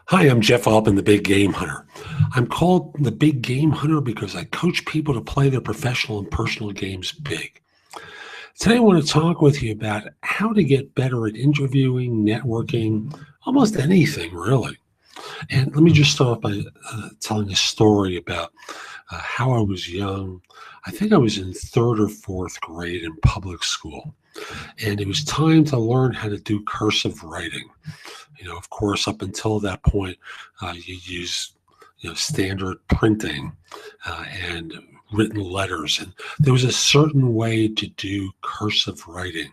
Hi, I'm Jeff Altman, the Big Game Hunter. I'm called the Big Game Hunter because I coach people to play their professional and personal games big. Today, I want to talk with you about how to get better at interviewing, networking, almost anything, really. And let me just start by telling a story about how I was young. I think I was in third or fourth grade in public school, and it was time to learn how to do cursive writing. Of course, up until that point, you use standard printing and written letters, and there was a certain way to do cursive writing,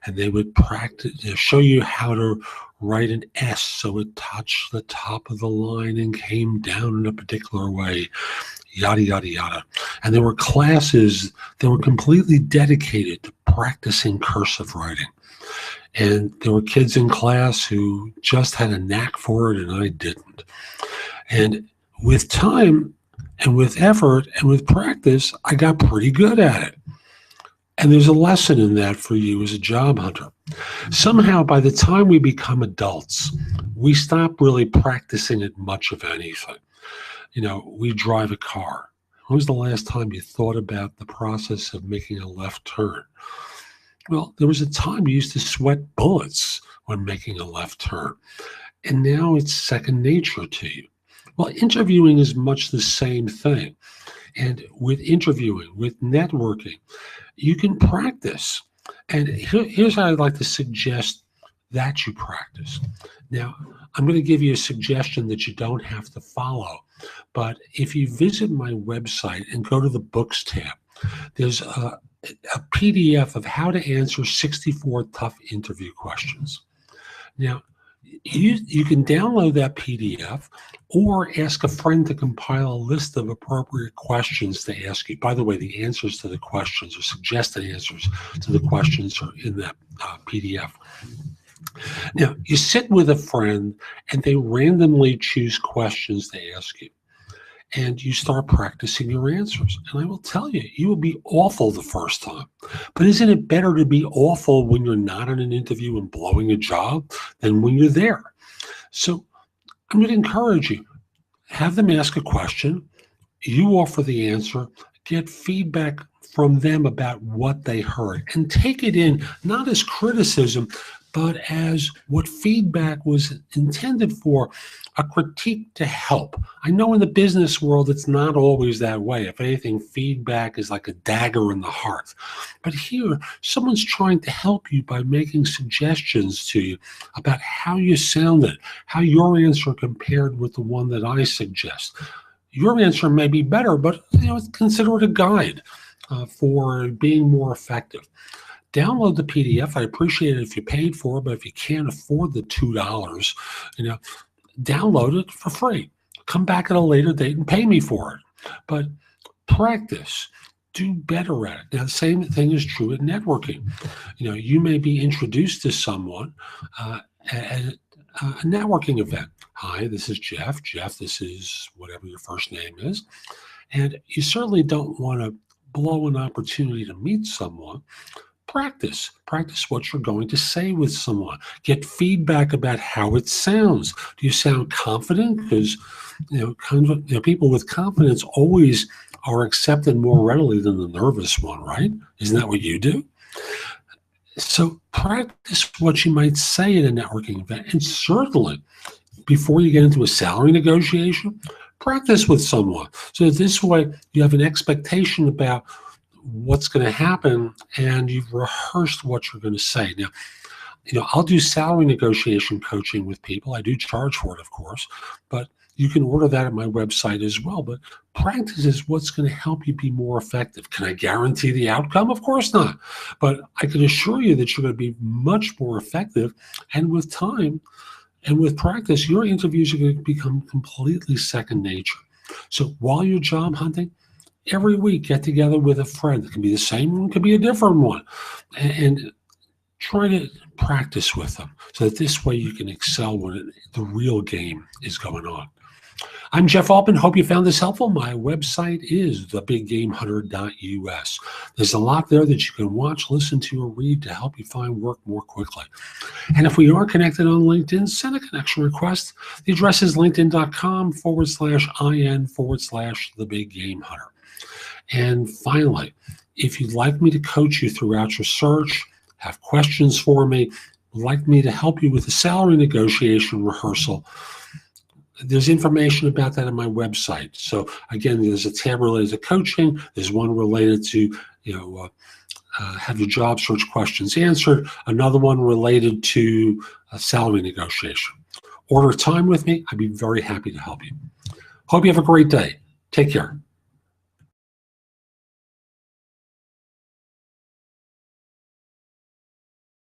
and they would practice, show you how to write an S so it touched the top of the line and came down in a particular way, yada yada yada. And there were classes that were completely dedicated to practicing cursive writing. And there were kids in class who just had a knack for it, and I didn't. And with time and with effort and with practice, I got pretty good at it. And there's a lesson in that for you as a job hunter. Somehow, by the time we become adults, we stop really practicing at much of anything. We drive a car. When was the last time you thought about the process of making a left turn? Well, there was a time you used to sweat bullets when making a left turn, and now it's second nature to you. Well, interviewing is much the same thing. And with interviewing, with networking, you can practice. And here's how I'd like to suggest that you practice. Now, I'm going to give you a suggestion that you don't have to follow. But if you visit my website and go to the books tab, there's a PDF of how to answer 64 tough interview questions. Now, you can download that PDF or ask a friend to compile a list of appropriate questions to ask you. By the way, the answers to the questions or suggested answers to the questions are in that PDF. Now, you sit with a friend and they randomly choose questions to ask you. And you start practicing your answers. And I will tell you, you will be awful the first time. But isn't it better to be awful when you're not in an interview and blowing a job than when you're there? So I'm going to encourage you, have them ask a question, you offer the answer, get feedback from them about what they heard, and take it in not as criticism, but as what feedback was intended for, a critique to help. I know in the business world, it's not always that way. If anything, feedback is like a dagger in the heart. But here, someone's trying to help you by making suggestions to you about how you sounded, how your answer compared with the one that I suggest. Your answer may be better, but consider it a guide for being more effective. Download the PDF. I appreciate it if you paid for it, but if you can't afford the $2, download it for free. Come back at a later date and pay me for it. But practice. Do better at it. Now, the same thing is true at networking. You may be introduced to someone at a networking event. Hi, this is Jeff. Jeff, this is whatever your first name is. And you certainly don't want to blow an opportunity to meet someone. Practice what you're going to say with someone. Get feedback about how it sounds. Do you sound confident? Because people with confidence always are accepted more readily than the nervous one, right? Isn't that what you do? So practice what you might say at a networking event, and certainly before you get into a salary negotiation, practice with someone. So this way you have an expectation about what's going to happen, and you've rehearsed what you're going to say. Now, I'll do salary negotiation coaching with people. I do charge for it, of course, but you can order that at my website as well. But practice is what's going to help you be more effective. Can I guarantee the outcome? Of course not. But I can assure you that you're going to be much more effective. And with time and with practice, your interviews are going to become completely second nature. So while you're job hunting, every week, get together with a friend. It can be the same one, it could be a different one. And try to practice with them so that this way you can excel when the real game is going on. I'm Jeff Altman. Hope you found this helpful. My website is thebiggamehunter.us. There's a lot there that you can watch, listen to, or read to help you find work more quickly. And if we are connected on LinkedIn, send a connection request. The address is linkedin.com/in/thebiggamehunter. And finally, if you'd like me to coach you throughout your search, have questions for me, would like me to help you with a salary negotiation rehearsal, there's information about that on my website. So again, there's a tab related to coaching. There's one related to, have your job search questions answered. Another one related to a salary negotiation. Order time with me. I'd be very happy to help you. Hope you have a great day. Take care.